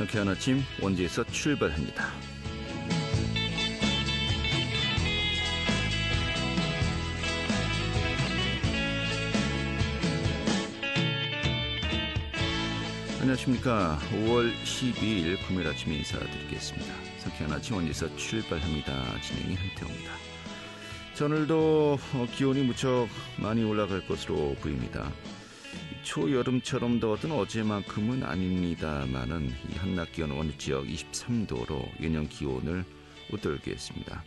상쾌한 아침 원주에서 출발합니다. 안녕하십니까. 5월 12일 금요일 아침 인사드리겠습니다. 상쾌한 아침 원주에서 출발합니다. 진행이 한태호입니다. 자, 오늘도 기온이 무척 많이 올라갈 것으로 보입니다. 초여름처럼 더웠던 어제만큼은 아닙니다만은 이 한낮 기온 어느 지역 23도로 예년 기온을 웃돌게 했습니다.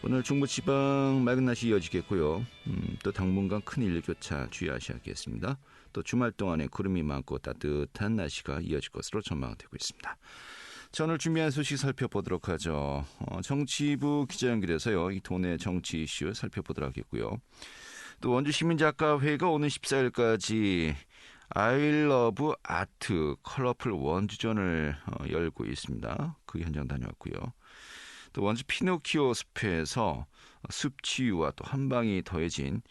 오늘 중부지방 맑은 날씨 이어지겠고요. 또 당분간 큰 일교차 주의하셔야겠습니다. 또 주말 동안에 구름이 많고 따뜻한 날씨가 이어질 것으로 전망되고 있습니다. 자, 오늘 준비한 소식 살펴보도록 하죠. 정치부 기자 연결해서요. 이 도내 정치 이슈 살펴보도록 하겠고요. 또 원주시민작가회가 오는 14일까지 I love 아트 컬러풀 원주전을 열고 있습니다. 그 현장 다녀왔고요. 또 원주 피노키오 숲에서 숲치유와 또 한방이 더해진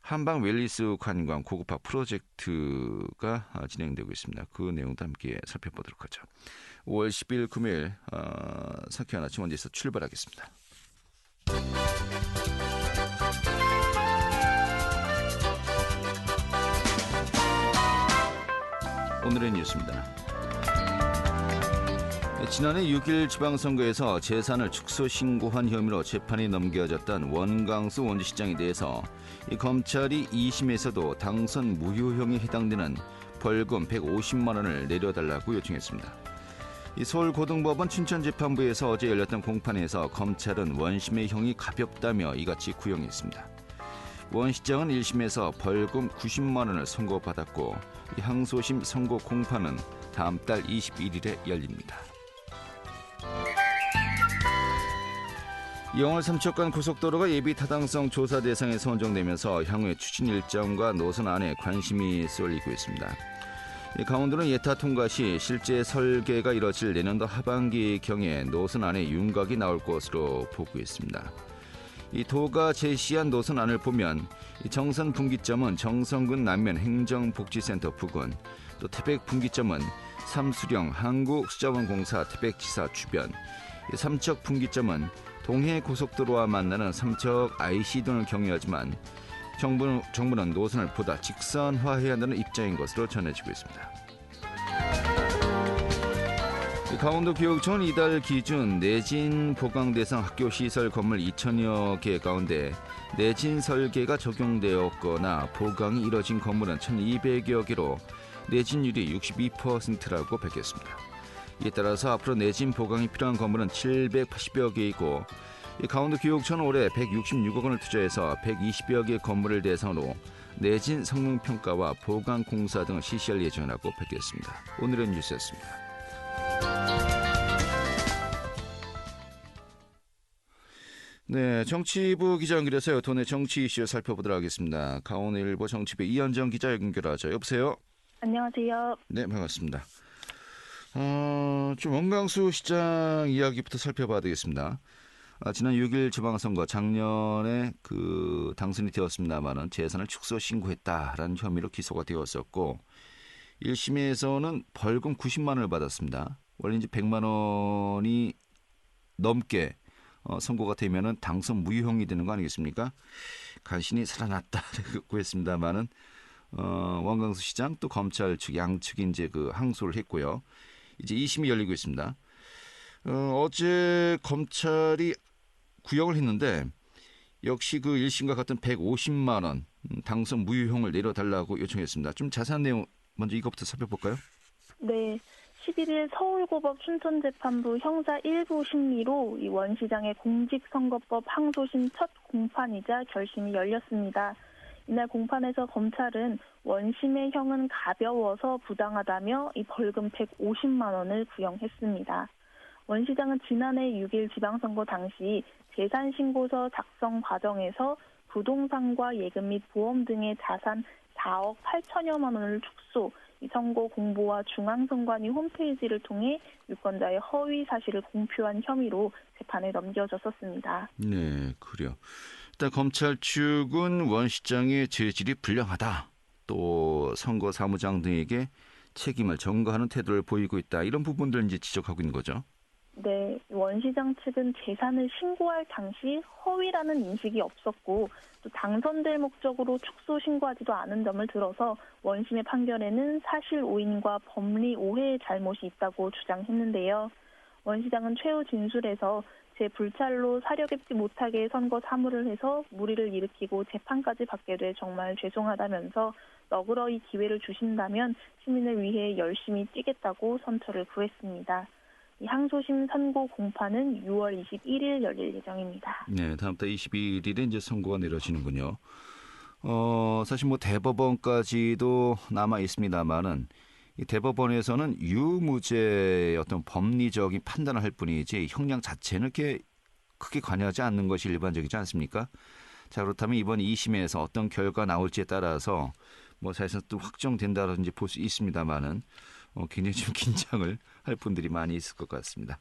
한방 웰리스 관광 고급화 프로젝트가 진행되고 있습니다. 그 내용도 함께 살펴보도록 하죠. 5월 10일 금요일 상쾌한 아침 원주에서 출발하겠습니다. 오늘의 뉴스입니다. 지난해 6일 지방선거에서 재산을 축소 신고한 혐의로 재판이 넘겨졌던 원광수 원주시장에 대해서 검찰이 2심에서도 당선 무효형에 해당되는 벌금 150만 원을 내려달라고 요청했습니다. 서울고등법원 춘천재판부에서 어제 열렸던 공판에서 검찰은 원심의 형이 가볍다며 이같이 구형했습니다. 원 시장은 1심에서 벌금 90만 원을 선고받았고 항소심 선고 공판은 다음 달 21일에 열립니다. 영월 삼척간 고속도로가 예비 타당성 조사 대상에 선정되면서 향후의 추진 일정과 노선 안에 관심이 쏠리고 있습니다. 강원도는 예타 통과 시 실제 설계가 이뤄질 내년도 하반기경에 노선 안에 윤곽이 나올 것으로 보고 있습니다. 이 도가 제시한 노선안을 보면 정선 분기점은 정선군 남면 행정복지센터 부근, 또 태백 분기점은 삼수령 한국수자원공사 태백지사 주변, 삼척 분기점은 동해고속도로와 만나는 삼척 IC도를 경유하지만 정부는 노선을 보다 직선화해야 한다는 입장인 것으로 전해지고 있습니다. 강원도 교육청은 이달 기준 내진 보강 대상 학교 시설 건물 2천여 개 가운데 내진 설계가 적용되었거나 보강이 이뤄진 건물은 1,200여 개로 내진율이 62%라고 밝혔습니다. 이에 따라서 앞으로 내진 보강이 필요한 건물은 780여 개이고 강원도 교육청은 올해 166억 원을 투자해서 120여 개 건물을 대상으로 내진 성능평가와 보강 공사 등을 실시할 예정이라고 밝혔습니다. 오늘의 뉴스였습니다. 네, 정치부 기자 연결해서요. 도내 정치 이슈 살펴보도록 하겠습니다. 강원일보 정치부 이현정 기자 연결하죠. 여보세요. 안녕하세요. 네, 반갑습니다. 좀 원광수 시장 이야기부터 살펴봐야 되겠습니다. 지난 6일 지방선거 작년에 당선이 되었습니다만은 재산을 축소 신고했다라는 혐의로 기소가 되었었고 1심에서는 벌금 90만 원을 받았습니다. 원래 이제 100만 원이 넘게 선고가 되면은 당선 무효형이 되는 거 아니겠습니까? 간신히 살아났다고 했습니다만은 원광수 시장 또 검찰 측 양측이 이제 항소를 했고요. 이제 2심이 열리고 있습니다. 어제 검찰이 구형을 했는데 역시 1심과 같은 150만 원 당선 무효형을 내려달라고 요청했습니다. 좀 자세한 내용 먼저 이것부터 살펴볼까요? 네. 11일 서울고법 춘천재판부 형사 1부 심리로 이 원 시장의 공직선거법 항소심 첫 공판이자 결심이 열렸습니다. 이날 공판에서 검찰은 원심의 형은 가벼워서 부당하다며 이 벌금 150만 원을 구형했습니다. 원 시장은 지난해 6일 지방선거 당시 재산신고서 작성 과정에서 부동산과 예금 및 보험 등의 자산 4억 8천여만 원을 축소, 선거 공보와 중앙선관위 홈페이지를 통해 유권자의 허위 사실을 공표한 혐의로 재판에 넘겨졌었습니다. 네, 그래요. 일단 검찰 측은 원 시장의 재질이 불량하다. 또 선거 사무장 등에게 책임을 전가하는 태도를 보이고 있다. 이런 부분들 이제 지적하고 있는 거죠. 네, 원 시장 측은 재산을 신고할 당시 허위라는 인식이 없었고 또 당선될 목적으로 축소 신고하지도 않은 점을 들어서 원심의 판결에는 사실 오인과 법리 오해의 잘못이 있다고 주장했는데요. 원 시장은 최후 진술에서 제 불찰로 사려잡지 못하게 선거 사무를 해서 무리를 일으키고 재판까지 받게 돼 정말 죄송하다면서 너그러이 기회를 주신다면 시민을 위해 열심히 뛰겠다고 선처를 구했습니다. 이 항소심 선고 공판은 6월 21일 열릴 예정입니다. 네, 다음 달 21일에 이제 선고가 내려지는군요. 사실 뭐 대법원까지도 남아 있습니다만은 이 대법원에서는 유무죄의 어떤 법리적인 판단을 할 뿐이지 형량 자체는 이렇게 크게 관여하지 않는 것이 일반적이지 않습니까? 자, 그렇다면 이번 2심에서 어떤 결과 나올지에 따라서 뭐 사실상 또 확정된다든지 볼 수 있습니다만은 굉장히 좀 긴장을 할 분들이 많이 있을 것 같습니다.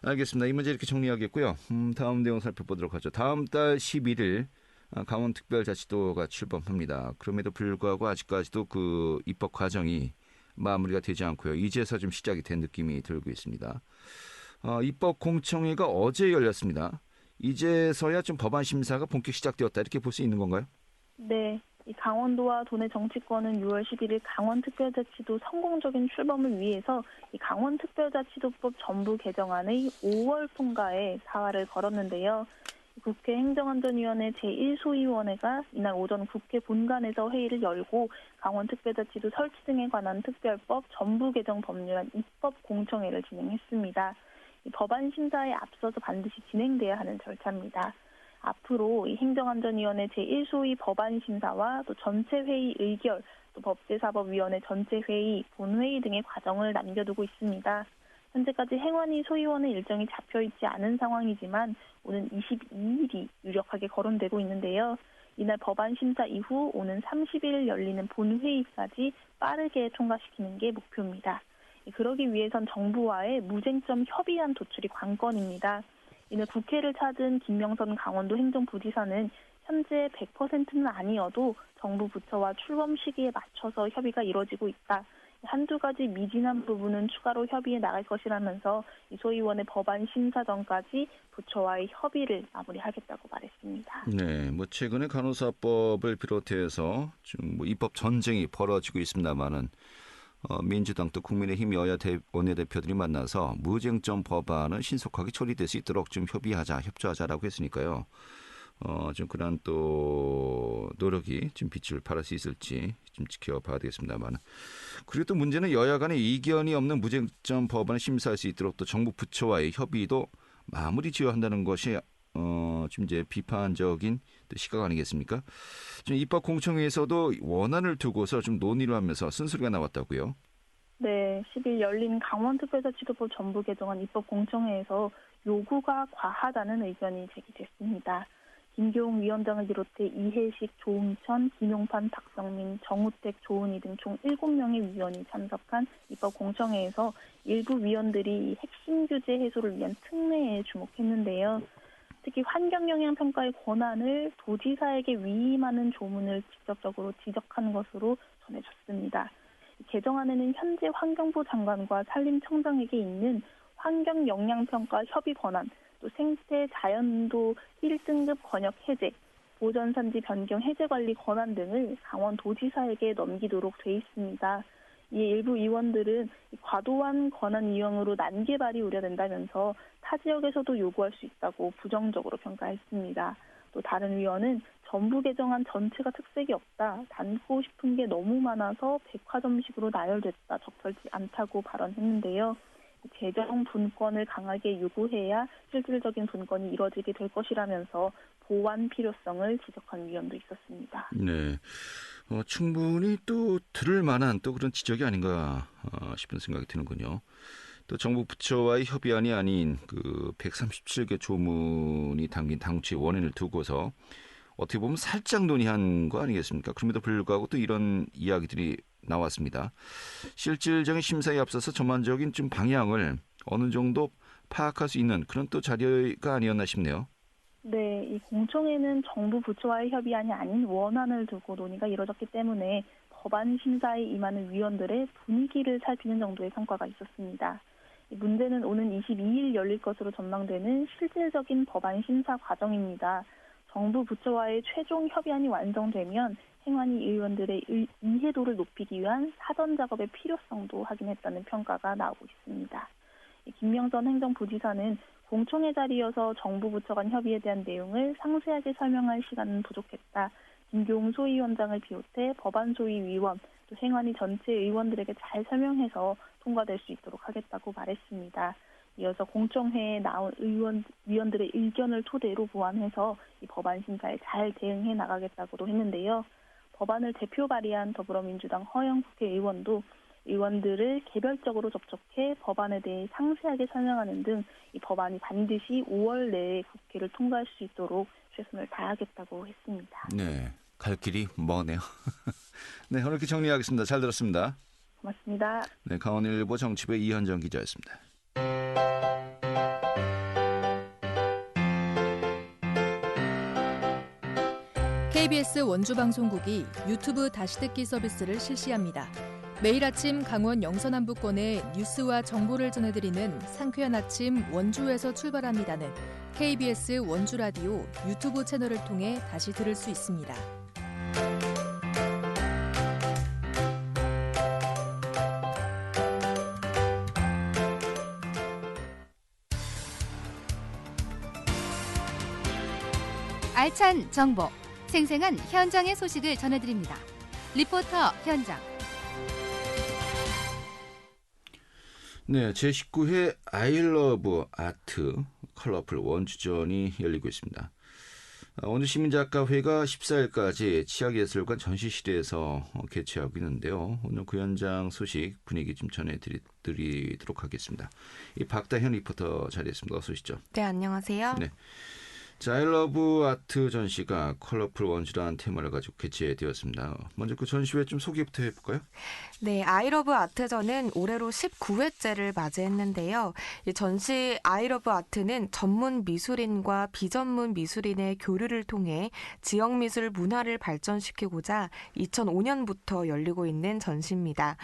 알겠습니다. 이 문제 이렇게 정리하겠고요. 다음 내용 살펴보도록 하죠. 다음 달 11일 강원특별자치도가 출범합니다. 그럼에도 불구하고 아직까지도 그 입법 과정이 마무리가 되지 않고요. 이제서 좀 시작이 된 느낌이 들고 있습니다. 입법 공청회가 어제 열렸습니다. 이제서야 좀 법안 심사가 본격 시작되었다 이렇게 볼 수 있는 건가요? 네, 이 강원도와 도내 정치권은 6월 11일 강원특별자치도 성공적인 출범을 위해서 이 강원특별자치도법 전부 개정안의 5월 통과에 사활을 걸었는데요. 국회 행정안전위원회 제1소위원회가 이날 오전 국회 본관에서 회의를 열고 강원특별자치도 설치 등에 관한 특별법 전부 개정 법률안 입법 공청회를 진행했습니다. 이 법안 심사에 앞서서 반드시 진행돼야 하는 절차입니다. 앞으로 이 행정안전위원회 제1소위 법안 심사와 또 전체 회의 의결, 또 법제사법위원회 전체 회의, 본회의 등의 과정을 남겨두고 있습니다. 현재까지 행안위 소위원회 일정이 잡혀있지 않은 상황이지만 오는 22일이 유력하게 거론되고 있는데요. 이날 법안 심사 이후 오는 30일 열리는 본회의까지 빠르게 통과시키는 게 목표입니다. 그러기 위해선 정부와의 무쟁점 협의안 도출이 관건입니다. 이날 국회를 찾은 김명선 강원도 행정부지사는 현재 100%는 아니어도 정부 부처와 출범 시기에 맞춰서 협의가 이뤄지고 있다. 한두 가지 미진한 부분은 추가로 협의해 나갈 것이라면서 이 소위원회 법안 심사 전까지 부처와의 협의를 마무리하겠다고 말했습니다. 네, 뭐 최근에 간호사법을 비롯해서 좀 뭐 입법 전쟁이 벌어지고 있습니다만은 민주당 또 국민의힘 여야 원내대표들이 만나서 무쟁점 법안은 신속하게 처리될 수 있도록 좀 협조하자라고 했으니까요. 좀 그런 또 노력이 좀 빛을 발할 수 있을지 좀 지켜봐야 되겠습니다만. 그리고 또 문제는 여야 간의 이견이 없는 무쟁점 법안을 심사할 수 있도록 또 정부 부처와의 협의도 마무리 지어야 한다는 것이 좀 이제 비판적인 또 시각 아니겠습니까? 지금 입법 공청회에서도 원안을 두고서 좀 논의를 하면서 쓴소리가 나왔다고요. 네, 10일 열린 강원특별자치도법 전부 개정안 입법 공청회에서 요구가 과하다는 의견이 제기됐습니다. 김교웅 위원장을 비롯해 이해식, 조웅천, 김용판, 박성민, 정우택, 조은희 등 총 7명의 위원이 참석한 입법 공청회에서 일부 위원들이 핵심 규제 해소를 위한 특례에 주목했는데요. 특히 환경영향평가의 권한을 도지사에게 위임하는 조문을 직접적으로 지적한 것으로 전해졌습니다. 개정안에는 현재 환경부 장관과 산림청장에게 있는 환경영향평가 협의 권한, 또 생태 자연도 1등급 권역 해제, 보전산지 변경 해제 관리 권한 등을 강원도지사에게 넘기도록 돼 있습니다. 이에 일부 의원들은 과도한 권한 이용으로 난개발이 우려된다면서 타 지역에서도 요구할 수 있다고 부정적으로 평가했습니다. 또 다른 의원은 전부 개정안 전체가 특색이 없다, 담고 싶은 게 너무 많아서 백화점식으로 나열됐다, 적절치 않다고 발언했는데요. 재정 분권을 강하게 요구해야 실질적인 분권이 이뤄지게 될 것이라면서 보완 필요성을 지적한 위원도 있었습니다. 네, 충분히 또 들을 만한 또 그런 지적이 아닌가 싶은 생각이 드는군요. 또 정부 부처와의 협의안이 아닌 그 137개 조문이 담긴 당초의 원인을 두고서 어떻게 보면 살짝 논의한 거 아니겠습니까? 그럼에도 불구하고 또 이런 이야기들이 나왔습니다. 실질적인 심사에 앞서서 전반적인 좀 방향을 어느 정도 파악할 수 있는 그런 또 자리가 아니었나 싶네요. 네, 이 공청회는 정부 부처와의 협의안이 아닌 원안을 두고 논의가 이뤄졌기 때문에 법안 심사에 임하는 위원들의 분위기를 살피는 정도의 성과가 있었습니다. 문제는 오는 22일 열릴 것으로 전망되는 실질적인 법안 심사 과정입니다. 정부 부처와의 최종 협의안이 완성되면 행안위 의원들의 이해도를 높이기 위한 사전 작업의 필요성도 확인했다는 평가가 나오고 있습니다. 김명전 행정부지사는 공청회 자리여서 정부 부처 간 협의에 대한 내용을 상세하게 설명할 시간은 부족했다. 김교웅 소위원장을 비롯해 법안 소위위원, 또 행안위 전체 의원들에게 잘 설명해서 통과될 수 있도록 하겠다고 말했습니다. 이어서 공청회에 나온 위원들의 의견을 토대로 보완해서 이 법안 심사에 잘 대응해 나가겠다고도 했는데요. 법안을 대표 발의한 더불어민주당 허영 국회의원도 의원들을 개별적으로 접촉해 법안에 대해 상세하게 설명하는 등 이 법안이 반드시 5월 내에 국회를 통과할 수 있도록 최선을 다하겠다고 했습니다. 네, 갈 길이 머네요. 네, 오늘 이렇게 정리하겠습니다. 잘 들었습니다. 고맙습니다. 네, 강원일보 정치부 이현정 기자였습니다. KBS 원주방송국이 유튜브 다시 듣기 서비스를 실시합니다. 매일 아침 강원 영서남부권의 뉴스와 정보를 전해드리는 상쾌한 아침 원주에서 출발합니다는 KBS 원주라디오 유튜브 채널을 통해 다시 들을 수 있습니다. 알찬 정보, 생생한 현장의 소식을 전해드립니다. 리포터 현장. 네, 제19회 아이러브 아트 컬러풀 원주전이 열리고 있습니다. 원주시민작가회가 14일까지 치학예술관 전시실에서 개최하고 있는데요. 오늘 그 현장 소식 분위기 좀 전해드리도록 하겠습니다. 이 박다현 리포터 자리했습니다. 어서 오시죠. 네, 안녕하세요. 네. 자, 아이러브 아트 전시가 컬러풀 원주라는 테마를 가지고 개최되었습니다. 먼저 그 전시회 좀 소개부터 해볼까요? 네, 아이러브 아트전은 올해로 19회째를 맞이했는데요. 이 전시 아이러브 아트는 전문 미술인과 비전문 미술인의 교류를 통해 지역 미술 문화를 발전시키고자 2005년부터 열리고 있는 전시입니다.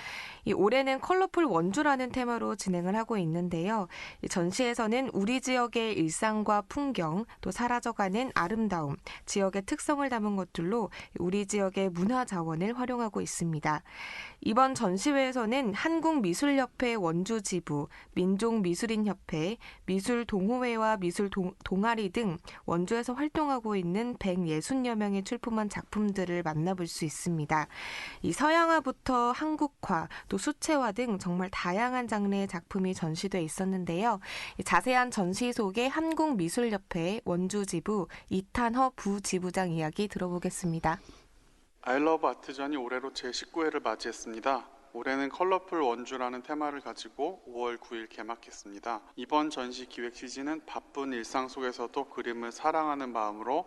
이 올해는 컬러풀 원주라는 테마로 진행을 하고 있는데요. 이 전시에서는 우리 지역의 일상과 풍경, 또 사라져가는 아름다움, 지역의 특성을 담은 것들로 우리 지역의 문화 자원을 활용하고 있습니다. 이번 전시회에서는 한국미술협회 원주지부, 민족미술인협회, 미술동호회와 미술동아리 등 원주에서 활동하고 있는 160여 명이 출품한 작품들을 만나볼 수 있습니다. 이 서양화부터 한국화, 또 수채화 등 정말 다양한 장르의 작품이 전시돼 있었는데요. 자세한 전시 소개 한국미술협회 원주지부 이탄허 부지부장 이야기 들어보겠습니다. 아이러브 아트전이 올해로 제19회를 맞이했습니다. 올해는 컬러풀 원주라는 테마를 가지고 5월 9일 개막했습니다. 이번 전시 기획 취지는 바쁜 일상 속에서도 그림을 사랑하는 마음으로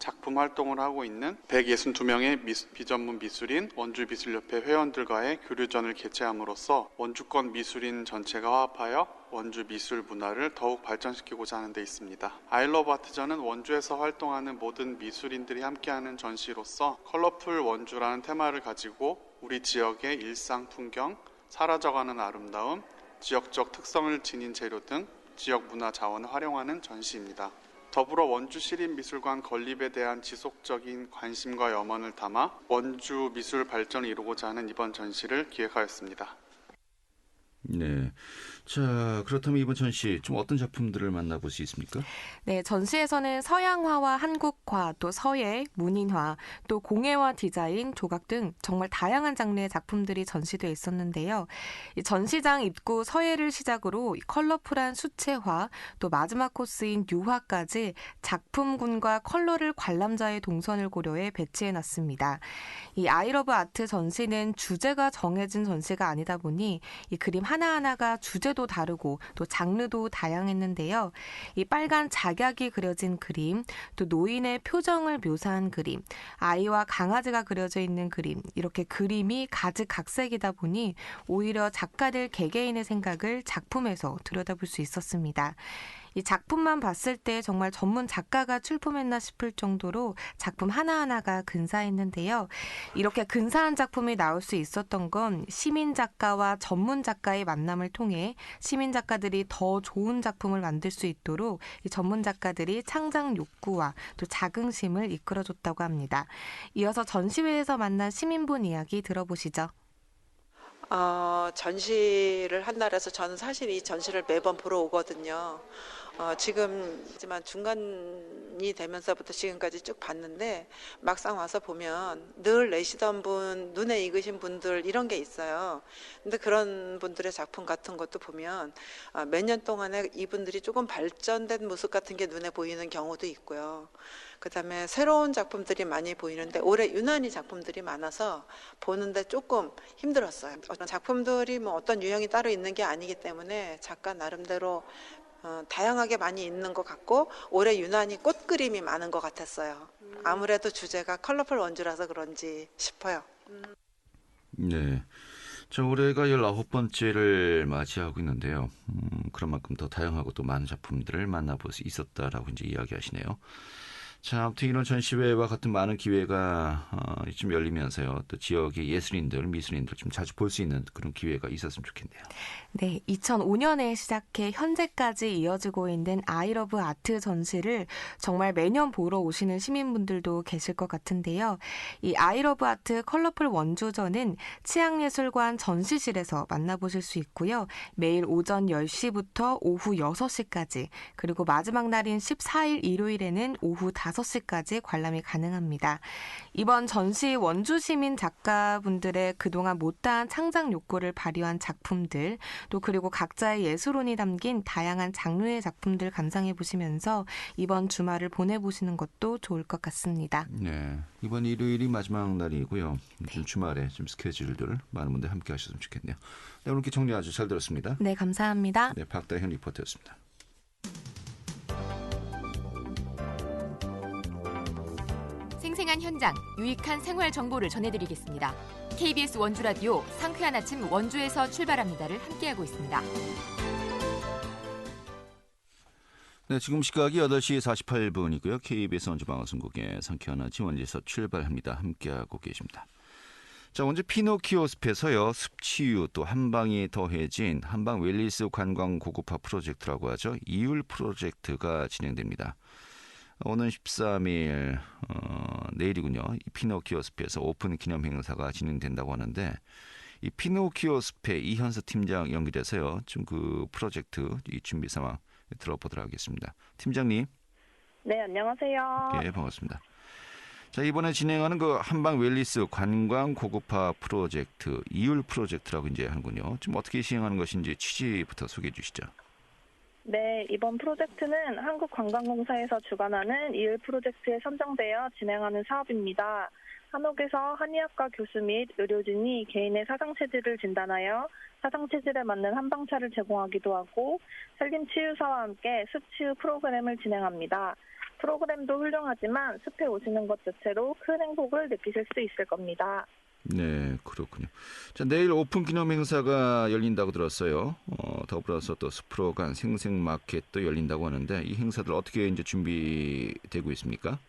작품 활동을 하고 있는 162명의 비전문 미술인 원주미술협회 회원들과의 교류전을 개최함으로써 원주권 미술인 전체가 화합하여 원주 미술 문화를 더욱 발전시키고자 하는 데 있습니다. 아이러브 아트전은 원주에서 활동하는 모든 미술인들이 함께하는 전시로서 컬러풀 원주라는 테마를 가지고 우리 지역의 일상 풍경, 사라져가는 아름다움, 지역적 특성을 지닌 재료 등 지역 문화 자원을 활용하는 전시입니다. 더불어 원주시립미술관 건립에 대한 지속적인 관심과 염원을 담아 원주 미술 발전을 이루고자 하는 이번 전시를 기획하였습니다. 네. 자, 그렇다면 이번 전시 좀 어떤 작품들을 만나볼 수 있습니까? 네, 전시에서는 서양화와 한국화, 또 서예, 문인화, 또 공예와 디자인, 조각 등 정말 다양한 장르의 작품들이 전시되어 있었는데요. 이 전시장 입구 서예를 시작으로 컬러풀한 수채화, 또 마지막 코스인 유화까지 작품군과 컬러를 관람자의 동선을 고려해 배치해놨습니다. 이 아이러브 아트 전시는 주제가 정해진 전시가 아니다 보니 이 그림 하나하나가 주제도 다르고 또 장르도 다양했는데요. 이 빨간 작약이 그려진 그림, 또 노인의 표정을 묘사한 그림, 아이와 강아지가 그려져 있는 그림, 이렇게 그림이 가지각색이다 보니 오히려 작가들 개개인의 생각을 작품에서 들여다볼 수 있었습니다. 이 작품만 봤을 때 정말 전문 작가가 출품했나 싶을 정도로 작품 하나하나가 근사했는데요. 이렇게 근사한 작품이 나올 수 있었던 건 시민 작가와 전문 작가의 만남을 통해 시민 작가들이 더 좋은 작품을 만들 수 있도록 이 전문 작가들이 창작 욕구와 또 자긍심을 이끌어줬다고 합니다. 이어서 전시회에서 만난 시민분 이야기 들어보시죠. 전시를 한다라서 저는 사실 이 전시를 매번 보러 오거든요. 지금 하지만 중간이 되면서부터 지금까지 쭉 봤는데 막상 와서 보면 늘 내시던 분, 눈에 익으신 분들 이런 게 있어요. 근데 그런 분들의 작품 같은 것도 보면 몇 년 동안에 이분들이 조금 발전된 모습 같은 게 눈에 보이는 경우도 있고요. 그다음에 새로운 작품들이 많이 보이는데 올해 유난히 작품들이 많아서 보는데 조금 힘들었어요. 어떤 작품들이 뭐 어떤 유형이 따로 있는 게 아니기 때문에 작가 나름대로 다양하게 많이 있는 것 같고 올해 유난히 꽃 그림이 많은 것 같았어요. 아무래도 주제가 컬러풀 원주라서 그런지 싶어요. 네. 자, 올해가 19번째를 맞이하고 있는데요. 그런 만큼 더 다양하고 또 많은 작품들을 만나볼 수 있었다라고 이제 이야기하시네요. 자, 아무튼 이런 전시회와 같은 많은 기회가 좀 열리면서요. 또 지역의 예술인들, 미술인들 좀 자주 볼 수 있는 그런 기회가 있었으면 좋겠네요. 네, 2005년에 시작해 현재까지 이어지고 있는 아이러브 아트 전시를 정말 매년 보러 오시는 시민분들도 계실 것 같은데요. 이 아이러브 아트 컬러풀 원주전은 치앙예술관 전시실에서 만나보실 수 있고요. 매일 오전 10시부터 오후 6시까지 그리고 마지막 날인 14일 일요일에는 오후 5시까지 관람이 가능합니다. 이번 전시 원주 시민 작가분들의 그동안 못다한 창작 욕구를 발휘한 작품들 또 그리고 각자의 예술혼이 담긴 다양한 장르의 작품들 감상해 보시면서 이번 주말을 보내보시는 것도 좋을 것 같습니다. 네, 이번 일요일이 마지막 날이고요. 좀 주말에 좀 스케줄들 많은 분들 함께 하셨으면 좋겠네요. 네, 오늘 이렇게 정리 아주 잘 들었습니다. 네, 감사합니다. 네, 박다현 리포터였습니다. 생생한 현장, 유익한 생활 정보를 전해드리겠습니다. KBS 원주 라디오 상쾌한 아침 원주에서 출발합니다를 함께하고 있습니다. 네, 지금 시각이 8시 48분이고요. KBS 원주 방송국의 상쾌한 아침 원주에서 출발합니다. 함께하고 계십니다. 자, 원주 피노키오 숲에서요. 숲치유 또 한방이 더해진 한방 웰리스 관광 고급화 프로젝트라고 하죠. 이율 프로젝트가 진행됩니다. 오는 13일 내일이군요. 이 피노키오 숲에서 오픈 기념 행사가 진행된다고 하는데 이 피노키오 숲의 이현수 팀장 연결해서요. 좀 그 프로젝트 이 준비 상황 들어보도록 하겠습니다. 팀장님. 네, 안녕하세요. 예, 반갑습니다. 자, 이번에 진행하는 그 한방 웰리스 관광 고급화 프로젝트 이율 프로젝트라고 이제 하는군요. 좀 어떻게 시행하는 것인지 취지부터 소개해 주시죠. 네, 이번 프로젝트는 한국관광공사에서 주관하는 이율 프로젝트에 선정되어 진행하는 사업입니다. 한옥에서 한의학과 교수 및 의료진이 개인의 사상체질을 진단하여 사상체질에 맞는 한방차를 제공하기도 하고 살림치유사와 함께 숲치유 프로그램을 진행합니다. 프로그램도 훌륭하지만 숲에 오시는 것 자체로 큰 행복을 느끼실 수 있을 겁니다. 네, 그렇군요. 자, 내일 오픈 기념 행사가 열린다고 들었어요. 더불어서 또 숲으로 간 생생마켓도 열린다고 하는데 이 행사들 어떻게 이제 준비되고 있습니까?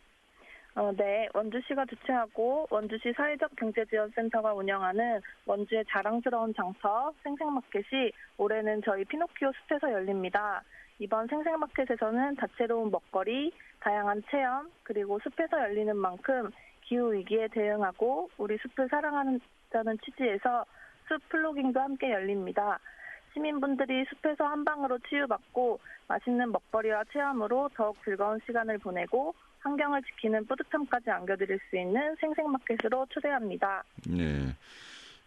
네, 원주시가 주최하고 원주시 사회적 경제지원센터가 운영하는 원주의 자랑스러운 장터 생생마켓이 올해는 저희 피노키오 숲에서 열립니다. 이번 생생마켓에서는 다채로운 먹거리, 다양한 체험, 그리고 숲에서 열리는 만큼 기후위기에 대응하고 우리 숲을 사랑하자는 취지에서 숲 플로깅도 함께 열립니다. 시민분들이 숲에서 한방으로 치유받고 맛있는 먹거리와 체험으로 더욱 즐거운 시간을 보내고 환경을 지키는 뿌듯함까지 안겨드릴 수 있는 생생마켓으로 초대합니다. 네.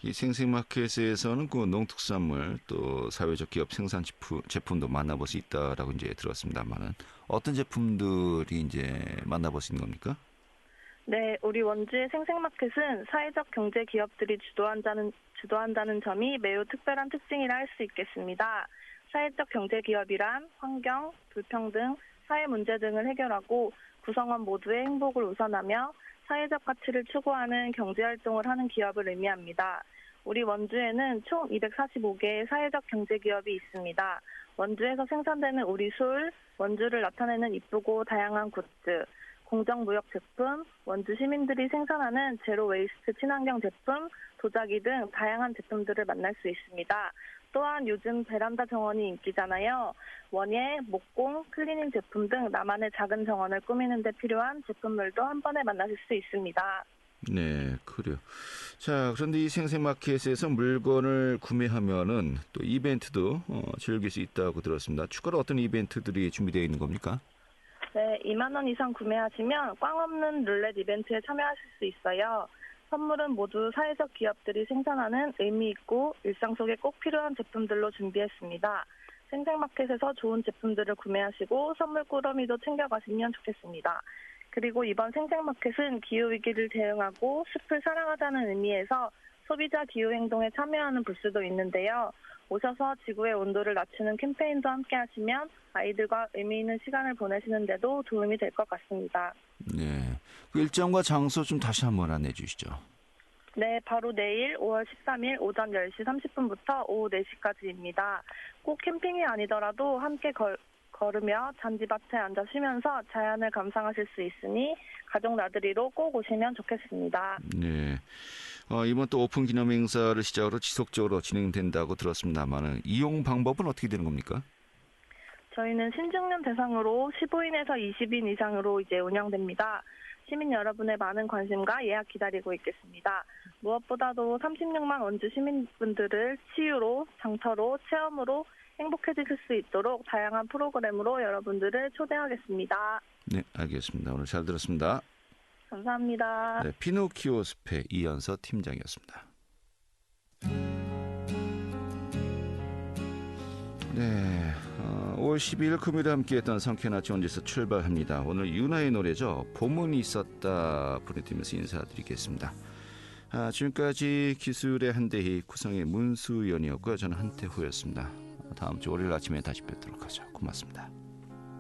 이 생생마켓에서는 그 농특산물 또 사회적 기업 생산 제품도 만나볼 수 있다라고 이제 들었습니다만은 어떤 제품들이 이제 만나볼 수 있는 겁니까? 네, 우리 원주의 생생마켓은 사회적 경제 기업들이 주도한다는 점이 매우 특별한 특징이라 할 수 있겠습니다. 사회적 경제 기업이란 환경, 불평등, 사회 문제 등을 해결하고 구성원 모두의 행복을 우선하며 사회적 가치를 추구하는 경제활동을 하는 기업을 의미합니다. 우리 원주에는 총 245개의 사회적 경제기업이 있습니다. 원주에서 생산되는 우리 술, 원주를 나타내는 이쁘고 다양한 굿즈, 공정무역 제품, 원주 시민들이 생산하는 제로 웨이스트 친환경 제품, 도자기 등 다양한 제품들을 만날 수 있습니다. 또한 요즘 베란다 정원이 인기잖아요. 원예, 목공, 클리닝 제품 등 나만의 작은 정원을 꾸미는 데 필요한 제품들도 한 번에 만나실 수 있습니다. 네, 그래요. 자, 그런데 이 생생마켓에서 물건을 구매하면은 또 이벤트도 즐길 수 있다고 들었습니다. 추가로 어떤 이벤트들이 준비되어 있는 겁니까? 네, 2만 원 이상 구매하시면 꽝 없는 룰렛 이벤트에 참여하실 수 있어요. 선물은 모두 사회적 기업들이 생산하는 의미 있고 일상 속에 꼭 필요한 제품들로 준비했습니다. 생생마켓에서 좋은 제품들을 구매하시고 선물 꾸러미도 챙겨가시면 좋겠습니다. 그리고 이번 생생마켓은 기후위기를 대응하고 숲을 사랑하자는 의미에서 소비자 기후행동에 참여하는 부스도 있는데요. 오셔서 지구의 온도를 낮추는 캠페인도 함께 하시면 아이들과 의미 있는 시간을 보내시는 데도 도움이 될 것 같습니다. 네, 그 일정과 장소 좀 다시 한번 안내해 주시죠. 네, 바로 내일 5월 13일 오전 10시 30분부터 오후 4시까지입니다. 꼭 캠핑이 아니더라도 함께 걸으며 잔디밭에 앉아 쉬면서 자연을 감상하실 수 있으니 가족 나들이로 꼭 오시면 좋겠습니다. 네, 이번 또 오픈 기념 행사를 시작으로 지속적으로 진행된다고 들었습니다만 이용 방법은 어떻게 되는 겁니까? 저희는 신중년 대상으로 15인에서 20인 이상으로 이제 운영됩니다. 시민 여러분의 많은 관심과 예약 기다리고 있겠습니다. 무엇보다도 36만 원주 시민분들을 치유로, 장터로, 체험으로 행복해지실 수 있도록 다양한 프로그램으로 여러분들을 초대하겠습니다. 네, 알겠습니다. 오늘 잘 들었습니다. 감사합니다. 네, 피노키오 숲의 이연서 팀장이었습니다. 네, 5월 12일 금요일에 함께했던 성쾌한 아침 원주에서 출발합니다. 오늘 윤하의 노래죠. 봄은 있었다 보내드리면서 인사드리겠습니다. 지금까지 기술의 한대희 구성의 문수연이었고요. 저는 한태호였습니다. 다음 주 월요일 아침에 다시 뵙도록 하죠. 고맙습니다.